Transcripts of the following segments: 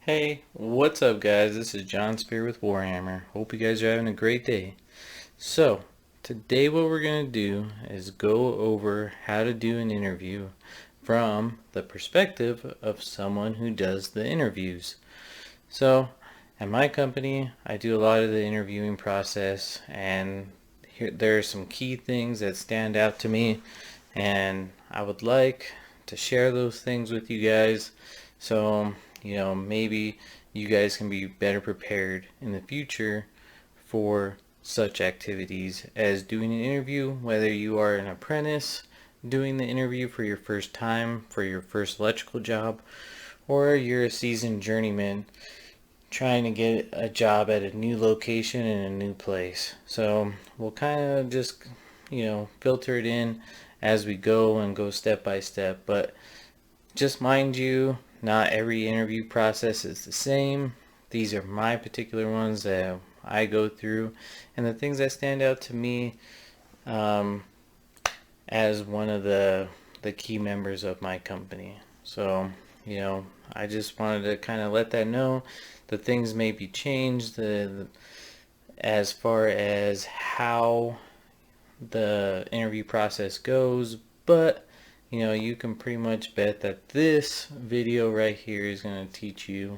Hey, what's up guys? This is John Spear with Warhammer. Hope you guys are having a great day. So, today what we're going to do is go over how to do an interview from the perspective of someone who does the interviews. So, at my company, I do a lot of the interviewing process, and there are some key things that stand out to me, and I would like to share those things with you guys. So, maybe you guys can be better prepared in the future for such activities as doing an interview, whether you are an apprentice doing the interview for your first time for your first electrical job, or you're a seasoned journeyman trying to get a job at a new location in a new place. So we'll kind of just, filter it in as we go and go step by step. But just mind you, not every interview process is the same. These are my particular ones that I go through, and the things that stand out to me as one of the key members of my company. So, I just wanted to kind of let that know the things may be changed as far as how the interview process goes, but you can pretty much bet that this video right here is going to teach you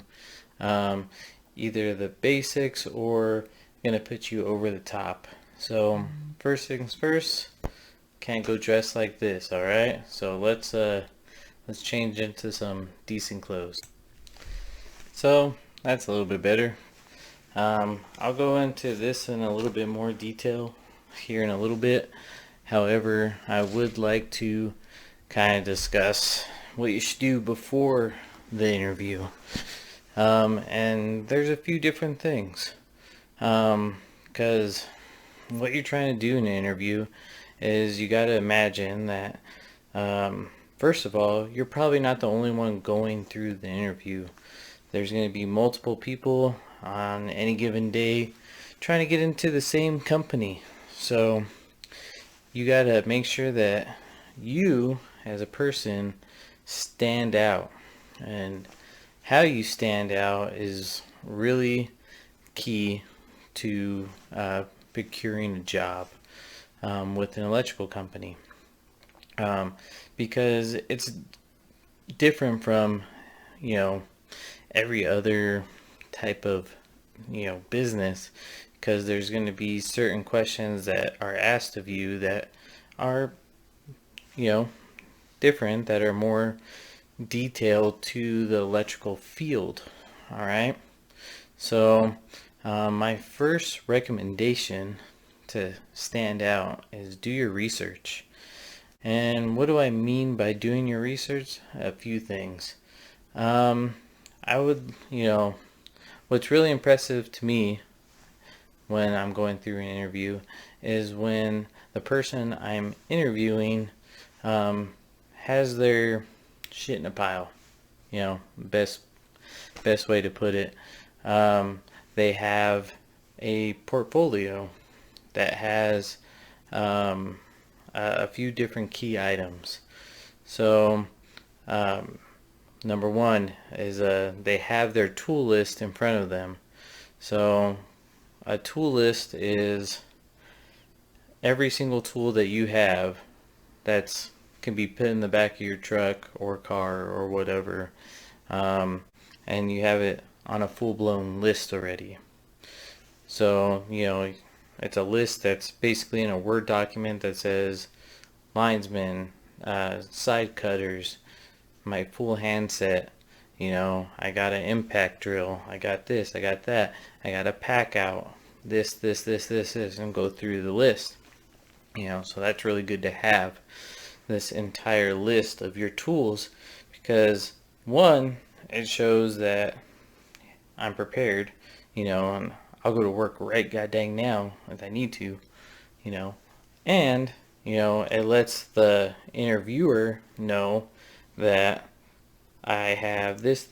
either the basics or going to put you over the top. So first things first, can't go dressed like this, all right? So let's change into some decent clothes. So that's a little bit better. I'll go into this in a little bit more detail here in a little bit. However, I would like to kind of discuss what you should do before the interview. And there's a few different things. Because what you're trying to do in an interview is you got to imagine that, first of all, you're probably not the only one going through the interview. There's going to be multiple people on any given day trying to get into the same company. So you got to make sure that you as a person stand out, and how you stand out is really key to procuring a job with an electrical company, because it's different from every other type of business, because there's going to be certain questions that are asked of you that are different, that are more detailed to the electrical field. All right, so my first recommendation to stand out is do your research. And what do I mean by doing your research? A few things. I would, what's really impressive to me when I'm going through an interview is when the person I'm interviewing has their shit in a pile. Best way to put it. They have a portfolio that has a few different key items. So number one is they have their tool list in front of them. So a tool list is every single tool that you have that's can be put in the back of your truck or car or whatever, and you have it on a full-blown list already. So it's a list that's basically in a Word document that says linesman, side cutters, my full handset, I got an impact drill, I got this, I got that, I got a pack out, this, and go through the list. So that's really good to have this entire list of your tools, because one, it shows that I'm prepared, and I'll go to work right goddamn now if I need to, and it lets the interviewer know that I have this,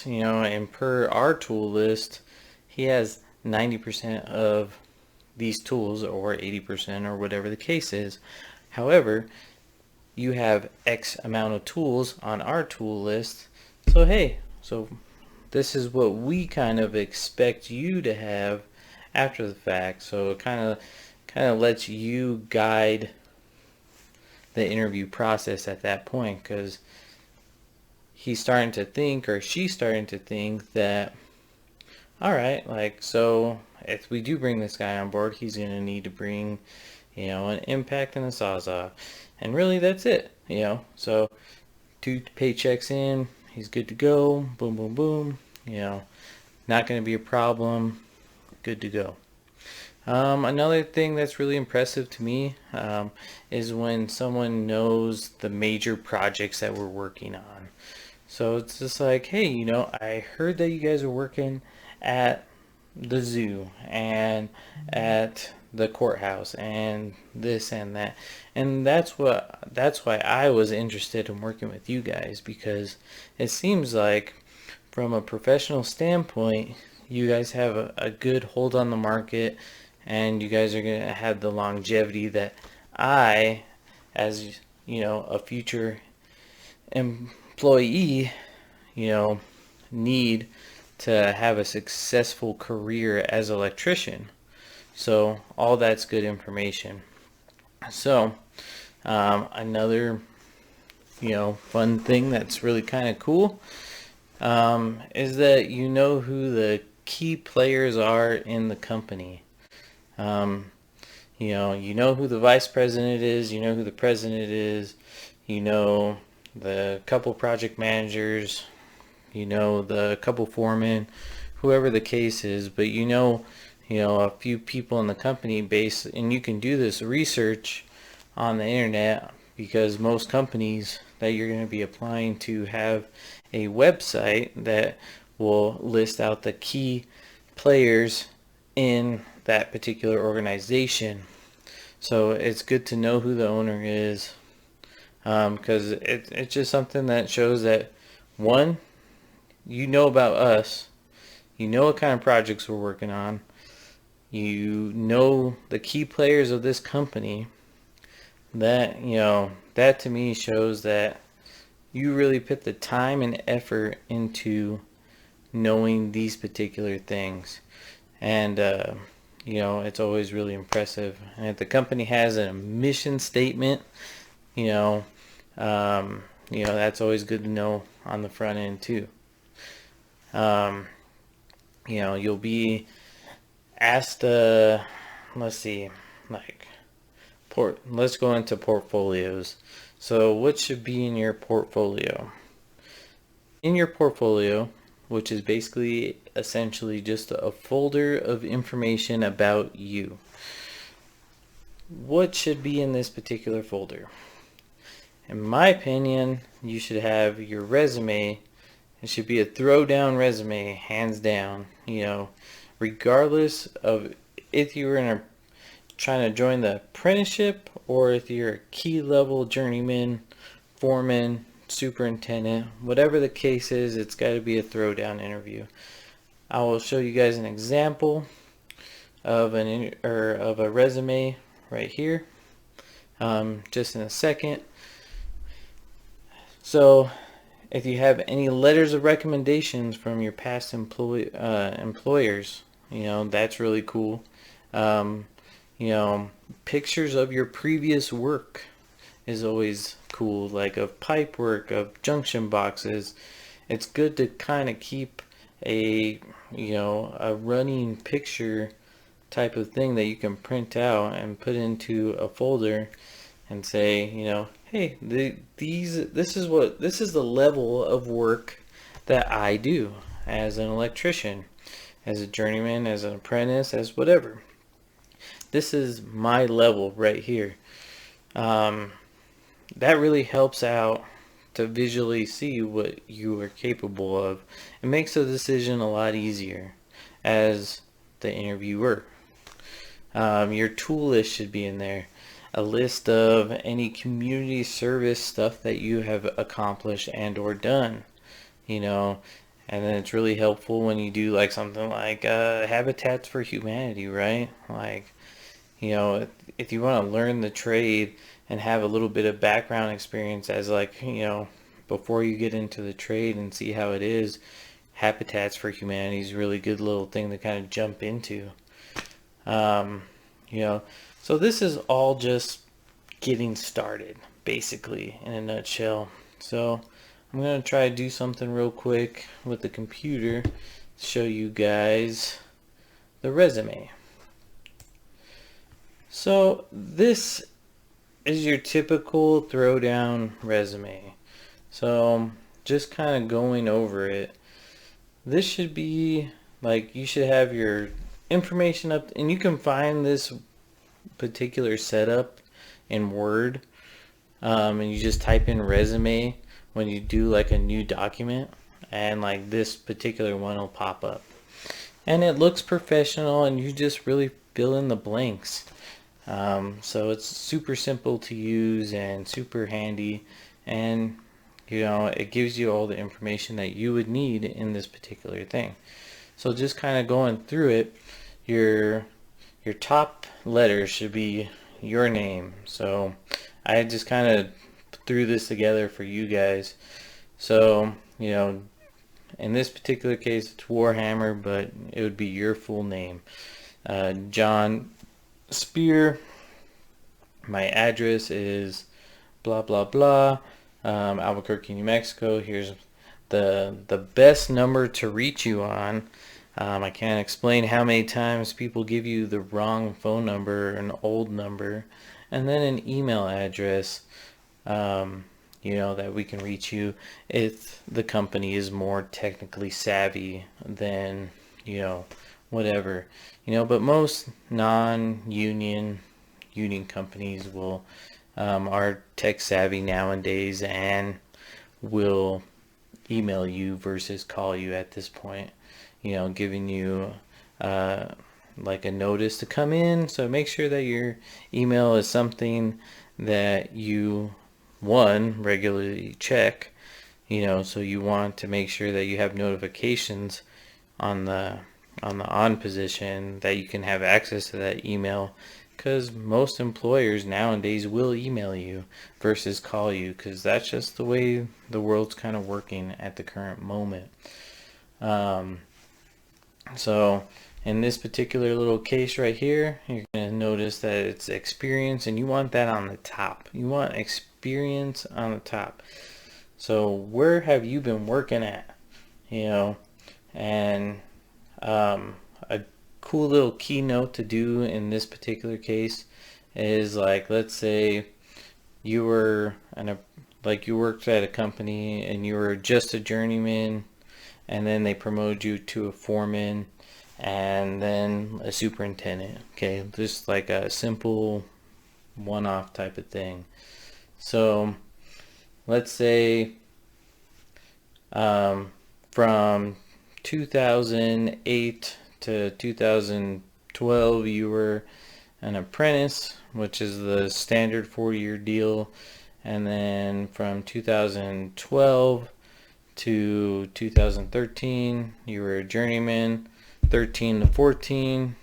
and per our tool list, he has 90% of these tools, or 80%, or whatever the case is. However, you have X amount of tools on our tool list, so hey, So this is what we kind of expect you to have after the fact. So it kind of lets you guide the interview process at that point, because he's starting to think, or she's starting to think that, all right, like, so if we do bring this guy on board, he's going to need to bring, an impact and a sawzall. And really, that's it, So 2 paychecks in, he's good to go. Boom, boom, boom. Not going to be a problem. Good to go. Another thing that's really impressive to me is when someone knows the major projects that we're working on. So it's just like, hey, I heard that you guys are working at the zoo and at the courthouse and this and that. And that's why I was interested in working with you guys, because it seems like from a professional standpoint, you guys have a good hold on the market, and you guys are going to have the longevity that I, as a future employee, need to have a successful career as an electrician. So all that's good information. So another fun thing that's really kind of cool is that you know who the key players are in the company. You know who the vice president is, you know who the president is, the couple project managers, the couple foremen, whoever the case is, but a few people in the company base, and you can do this research on the internet, because most companies that you're going to be applying to have a website that will list out the key players in that particular organization. So it's good to know who the owner is, because it's just something that shows that, one, about us, what kind of projects we're working on, the key players of this company. That that to me shows that you really put the time and effort into knowing these particular things. And it's always really impressive. And if the company has a mission statement, that's always good to know on the front end too. You'll be asked, let's see, let's go into portfolios. So what should be in your portfolio? In your portfolio, which is basically essentially just a folder of information about you, what should be in this particular folder? In my opinion, you should have your resume. It should be a throwdown resume, hands down, regardless of if you were trying to join the apprenticeship, or if you're a key level journeyman, foreman, superintendent, whatever the case is, it's got to be a throwdown interview. I will show you guys an example of a resume right here, just in a second. So if you have any letters of recommendations from your past employers, that's really cool. Pictures of your previous work is always cool, like of pipe work, of junction boxes. It's good to kind of keep a running picture type of thing that you can print out and put into a folder and say, hey, this is the level of work that I do as an electrician, as a journeyman, as an apprentice, as whatever. This is my level right here. That really helps out to visually see what you are capable of. It makes the decision a lot easier as the interviewer. Your tool list should be in there. A list of any community service stuff that you have accomplished and or done, and then it's really helpful when you do like something like Habitats for Humanity, right? Like, if you want to learn the trade and have a little bit of background experience as before you get into the trade and see how it is, Habitats for Humanity is a really good little thing to kind of jump into. You know, so this is all just getting started, basically, in a nutshell. So I'm going to try to do something real quick with the computer to show you guys the resume. So this is your typical throwdown resume. So just kind of going over it. This should be like, you should have your information up, and you can find this particular setup in Word, and you just type in resume when you do like a new document, and like this particular one will pop up, and it looks professional, and you just really fill in the blanks. So it's super simple to use and super handy, and you know, it gives you all the information that you would need in this particular thing. So just kind of going through it, your top letters should be your name. So I just kind of threw this together for you guys. So, you know, in this particular case it's Warhammer, but it would be your full name. John Spear. My address is blah blah blah, Albuquerque, New Mexico. Here's the best number to reach you on. I can't explain how many times people give you the wrong phone number, an old number, and then an email address, you know, that we can reach you if the company is more technically savvy than, you know, whatever, you know. But most union companies will are tech savvy nowadays and will email you versus call you at this point, you know, giving you like a notice to come in. So make sure that your email is something that you regularly check, you know. So you want to make sure that you have notifications on the on position that you can have access to that email, because most employers nowadays will email you versus call you, because that's just the way the world's kind of working at the current moment. So in this particular little case right here, you're going to notice that it's experience, and you want that on the top. You want experience on the top. So where have you been working at, you know? And a cool little keynote to do in this particular case is, like, let's say you were you worked at a company and you were just a journeyman, and then they promoted you to a foreman and then a superintendent. Okay, just like a simple one-off type of thing. So let's say from 2008 to 2012 you were an apprentice, which is the standard 4-year deal, and then from 2012 to 2013 you were a journeyman. 13 to 14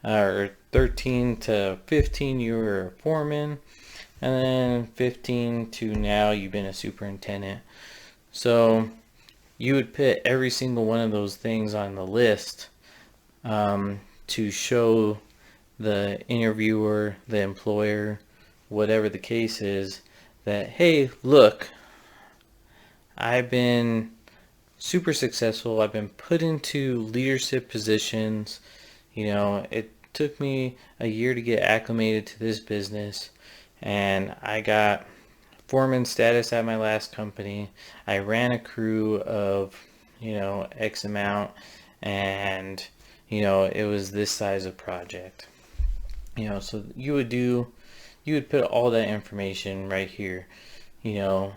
or 13 to 15 you were a foreman, and then 15 to now you've been a superintendent. So you would put every single one of those things on the list to show the interviewer, the employer, whatever the case is, that, hey, look, I've been super successful. I've been put into leadership positions. You know, it took me a year to get acclimated to this business, and I got foreman status at my last company. I ran a crew of, you know, X amount, and, you know, it was this size of project. You know, so you would put all that information right here, you know.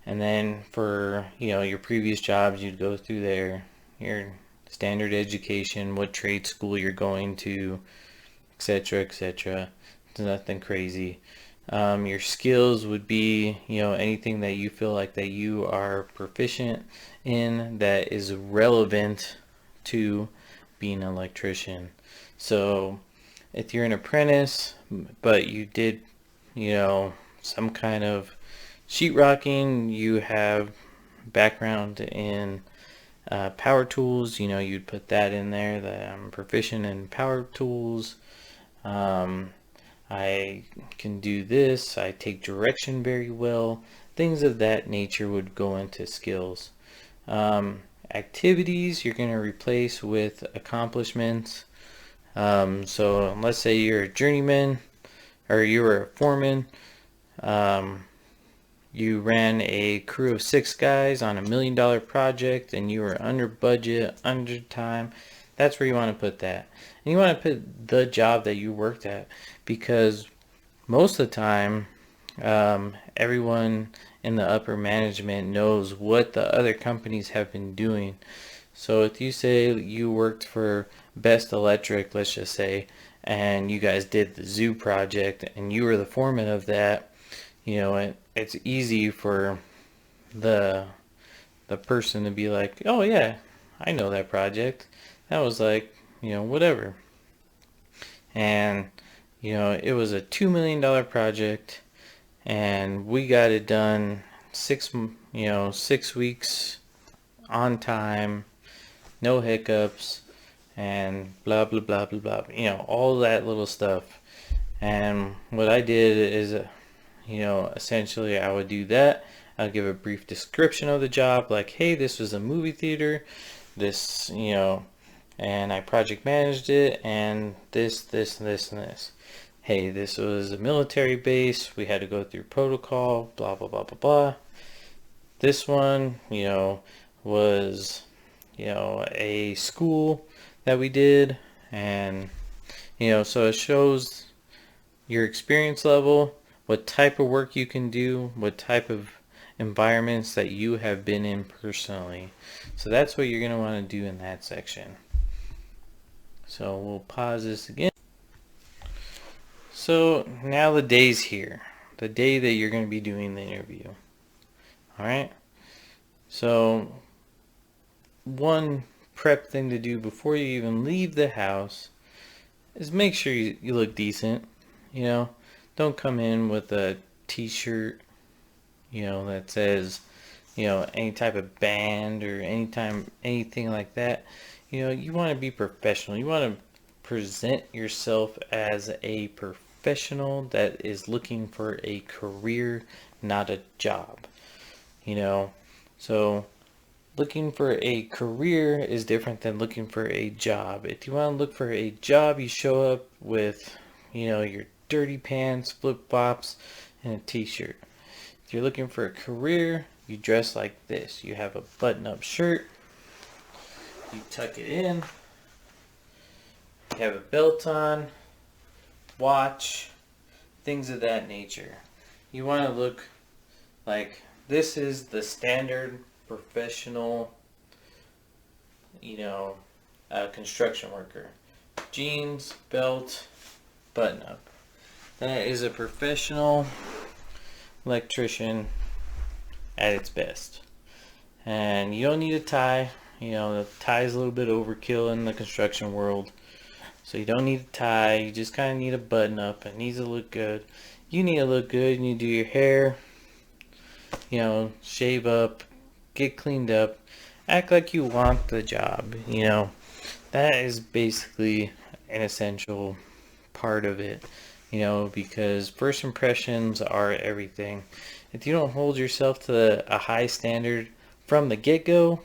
And then for, you know, your previous jobs, you'd go through there, your standard education, what trade school you're going to, etc., etc. It's nothing crazy. Your skills would be, you know, anything that you feel like that you are proficient in that is relevant to being an electrician. So if you're an apprentice, but you did, you know, some kind of sheetrocking, you have background in power tools, you'd put that in there, that I'm proficient in power tools. I can do this, I take direction very well. Things of that nature would go into skills. Activities you're going to replace with accomplishments. So let's say you're a journeyman or you were a foreman. You ran a crew of 6 guys on $1 million project and you were under budget, under time. That's where you want to put that. And you want to put the job that you worked at, because most of the time everyone in the upper management knows what the other companies have been doing. So if you say you worked for Best Electric, let's just say, and you guys did the zoo project and you were the foreman of that, it's easy for the person to be like, oh yeah, I know that project. That was like, whatever. And, it was a $2 million project and we got it done 6 weeks on time, no hiccups, and blah, blah, blah, blah, blah, all that little stuff. And what I did is, essentially I would do that. I'll give a brief description of the job, like, hey, this was a movie theater, this, and I project managed it, and this, and this. Hey, this was a military base, we had to go through protocol, blah, blah, blah, blah, blah. This one, was, a school that we did, and, so it shows your experience level, what type of work you can do, what type of environments that you have been in personally. So that's what you're going to want to do in that section. So we'll pause this again. So now the day's here. The day that you're going to be doing the interview. Alright? So one prep thing to do before you even leave the house is make sure you look decent. Don't come in with a t-shirt, that says, any type of band or anything like that. You want to be professional. You want to present yourself as a professional that is looking for a career, not a job. So looking for a career is different than looking for a job. If you want to look for a job, you show up with, your dirty pants, flip-flops, and a t-shirt. If you're looking for a career, you dress like this. You have a button-up shirt, you tuck it in, you have a belt on, watch, things of that nature. You want to look like this is the standard professional, construction worker. Jeans, belt, button-up. That is a professional electrician at its best. And you don't need a tie. The tie is a little bit overkill in the construction world. So you don't need a tie. You just kind of need a button-up. It needs to look good. You need to look good. You need to do your hair. Shave up. Get cleaned up. Act like you want the job. That is basically an essential part of it. Because first impressions are everything. If you don't hold yourself to a high standard from the get-go,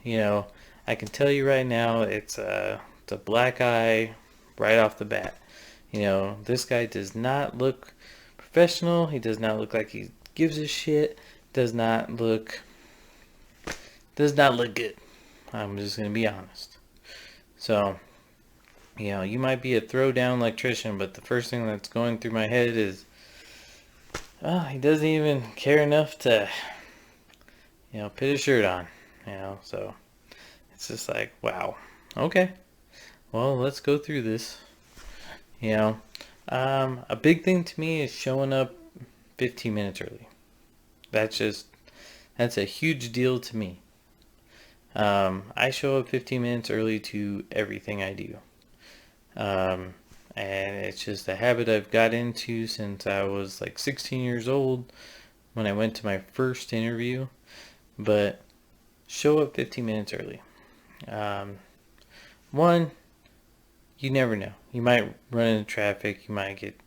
I can tell you right now, it's a black eye right off the bat. This guy does not look professional. He does not look like he gives a shit. Does not look good. I'm just going to be honest. So, you might be a throwdown electrician, but the first thing that's going through my head is, he doesn't even care enough to, put his shirt on, so it's just like, wow, okay, well, let's go through this. A big thing to me is showing up 15 minutes early. That's a huge deal to me. I show up 15 minutes early to everything I do. And it's just a habit I've got into since I was like 16 years old. when I went to my first interview, but show up 15 minutes early. Um, One, you never know. You might run into traffic, you might get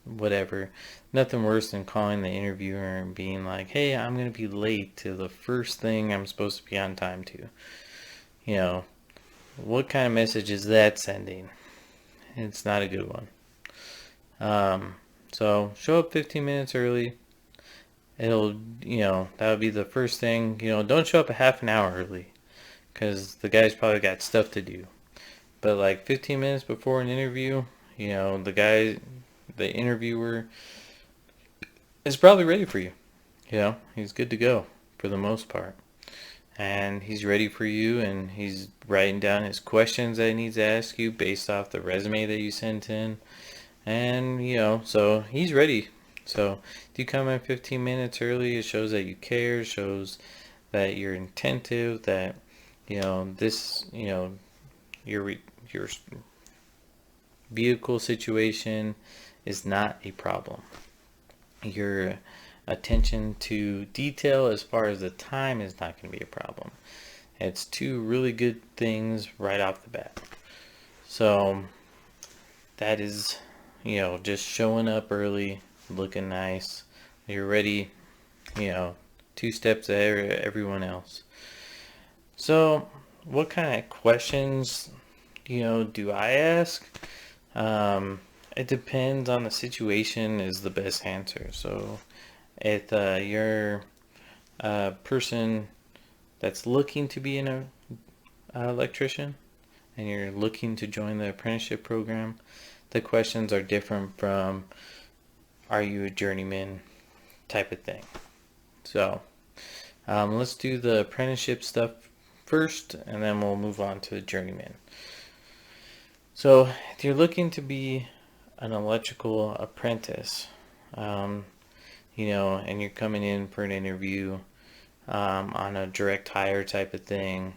whatever. Nothing worse than calling the interviewer and being like, hey, I'm going to be late to the first thing I'm supposed to be on time to. You know, what kind of message is that sending? It's not a good one. So show up 15 minutes early. It'll, that'll be the first thing. Don't show up a half an hour early because the guy's probably got stuff to do. But like 15 minutes before an interview, the interviewer is probably ready for you. He's good to go for the most part. And he's ready for you, and he's writing down his questions that he needs to ask you based off the resume that you sent in. And, so he's ready. So if you come in 15 minutes early, it shows that you care, shows that you're attentive, that, your vehicle situation is not a problem. Your attention to detail as far as the time is not going to be a problem. It's two really good things right off the bat. So that is, just showing up early, looking nice. You're ready, 2 steps ahead of everyone else. So what kind of questions, do I ask? It depends on the situation is the best answer. So if you're a person that's looking to be an electrician and you're looking to join the apprenticeship program, the questions are different from are you a journeyman type of thing. So let's do the apprenticeship stuff first, and then we'll move on to the journeyman. So if you're looking to be an electrical apprentice, and you're coming in for an interview on a direct hire type of thing,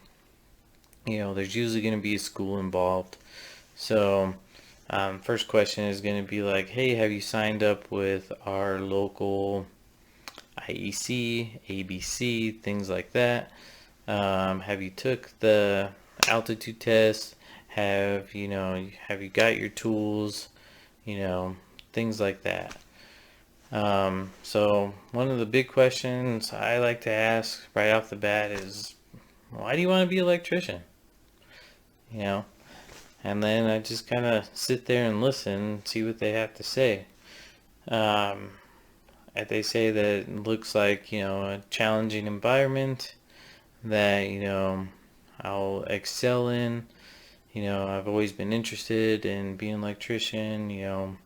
there's usually going to be a school involved. So first question is going to be like, hey, have you signed up with our local IEC, ABC, things like that? Have you took the altitude test? Have you got your tools? Things like that. So one of the big questions I like to ask right off the bat is, why do you want to be an electrician? And then I just kind of sit there and listen and see what they have to say. If they say that it looks like, a challenging environment that, I'll excel in, I've always been interested in being an electrician,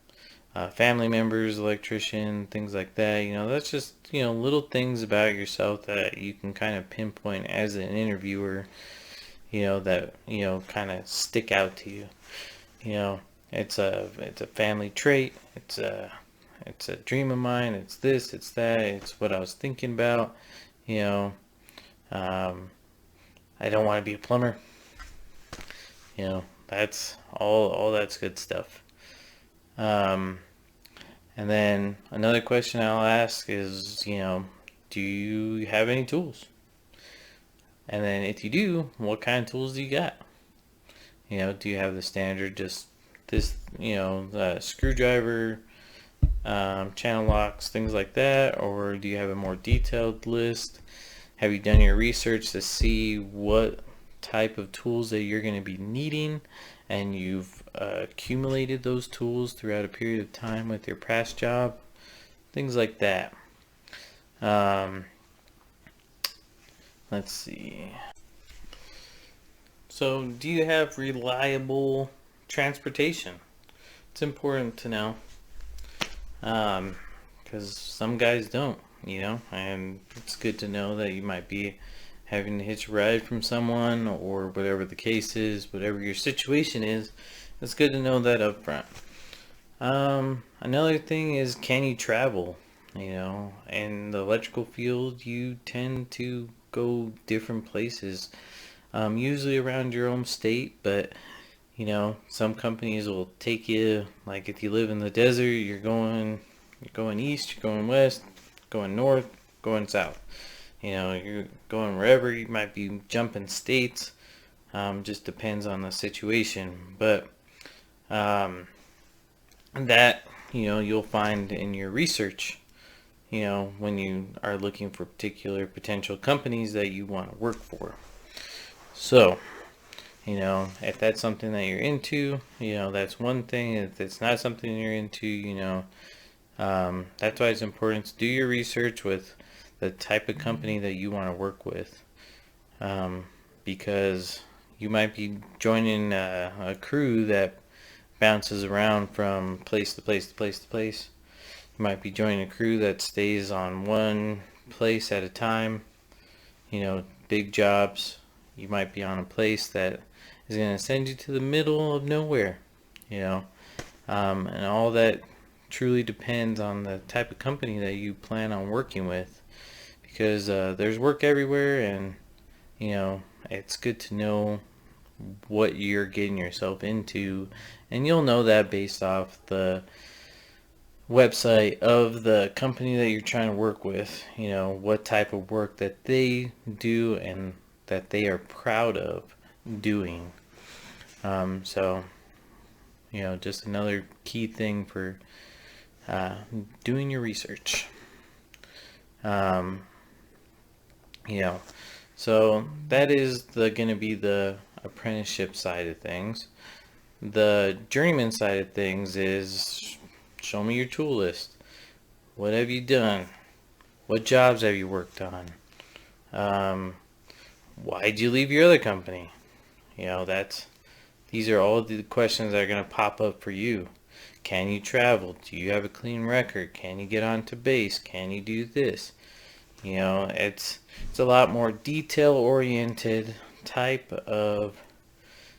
family members, electrician, things like that. That's just, little things about yourself that you can kind of pinpoint as an interviewer, that, kind of stick out to you. It's a family trait. It's a dream of mine. It's this, it's that. It's what I was thinking about. I don't want to be a plumber. That's all that's good stuff. And then another question I'll ask is, do you have any tools? And then if you do, what kind of tools do you got? Do you have the standard, just this, the screwdriver, channel locks, things like that? Or do you have a more detailed list? Have you done your research to see what type of tools that you're going to be needing, and you've accumulated those tools throughout a period of time with your past job? Things like that. Let's see. So, do you have reliable transportation? It's important to know, because some guys don't, and it's good to know that you might be having to hitch a ride from someone, or whatever the case is, whatever your situation is. It's good to know that up front. Another thing is, can you travel? In the electrical field, you tend to go different places, usually around your own state, but some companies will take you, like if you live in the desert, you're going east, you're going west, going north, going south. You're going wherever. You might be jumping states. Just depends on the situation. But that, you'll find in your research, when you are looking for particular potential companies that you want to work for. So, if that's something that you're into, that's one thing. If it's not something you're into, that's why it's important to do your research with the type of company that you want to work with. Because you might be joining a crew that bounces around from place to place to place to place. You might be joining a crew that stays on one place at a time, big jobs. You might be on a place that is going to send you to the middle of nowhere, and all that truly depends on the type of company that you plan on working with, because there's work everywhere, and it's good to know what you're getting yourself into, and you'll know that based off the website of the company that you're trying to work with, what type of work that they do and that they are proud of doing. So just another key thing for doing your research. So that is going to be the apprenticeship side of things. The journeyman side of things is, show me your tool list. What have you done? What jobs have you worked on? Why'd you leave your other company? These are all the questions that are going to pop up for you. Can you travel? Do you have a clean record? Can you get onto base? Can you do this? It's a lot more detail oriented type of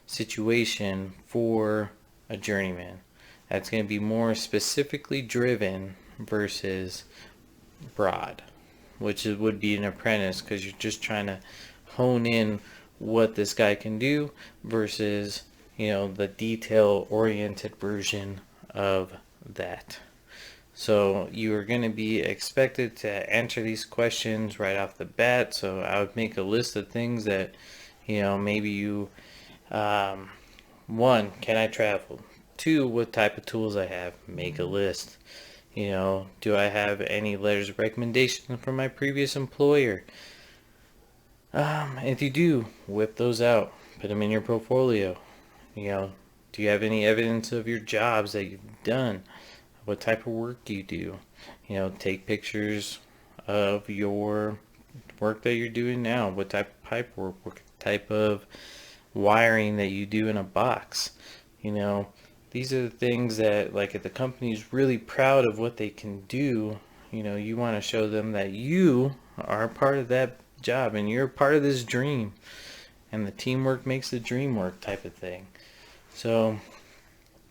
situation for a journeyman. That's going to be more specifically driven versus broad, which would be an apprentice, because you're just trying to hone in what this guy can do versus the detail oriented version of that. So you are going to be expected to answer these questions right off the bat. So I would make a list of things that maybe you, one, can I travel? Two, what type of tools I have? Make a list. Do I have any letters of recommendation from my previous employer? If you do, whip those out. Put them in your portfolio. Do you have any evidence of your jobs that you've done? What type of work do you do? Take pictures of your work that you're doing now. What type of pipe work? What type of wiring that you do in a box? These are the things that, like, if the company's really proud of what they can do, you want to show them that you are part of that job and you're part of this dream, and the teamwork makes the dream work type of thing. So,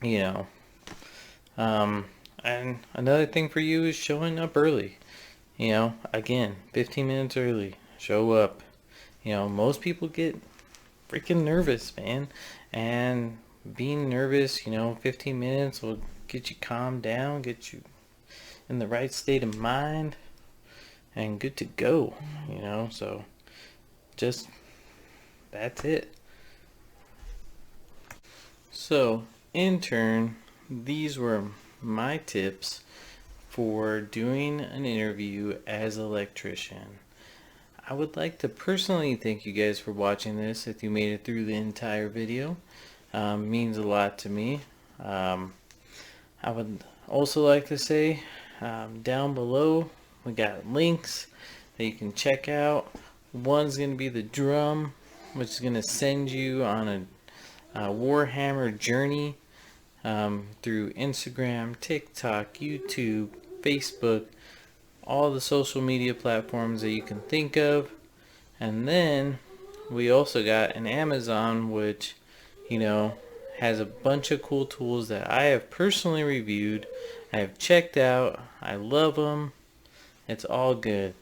and another thing for you is showing up early. Again, 15 minutes early. Show up. Most people get freaking nervous, man, and being nervous, 15 minutes will get you calmed down, get you in the right state of mind, and good to go, so just, that's it. So, in turn, these were my tips for doing an interview as an electrician. I would like to personally thank you guys for watching this. If you made it through the entire video, means a lot to me. I would also like to say, down below we got links that you can check out. One's going to be the drum, which is going to send you on a Warhammer journey through Instagram, TikTok, YouTube, Facebook, all the social media platforms that you can think of. And then we also got an Amazon, which has a bunch of cool tools that I have personally reviewed, I have checked out, I love them, it's all good.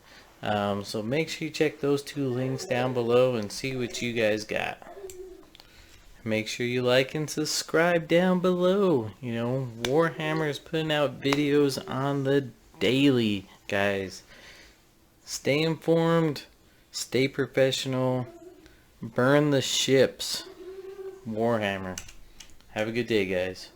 So make sure you check those two links down below and see what you guys got. Make sure you like and subscribe down below. Warhammer is putting out videos on the daily, guys. Stay informed, stay professional, burn the ships. Warhammer. Have a good day, guys.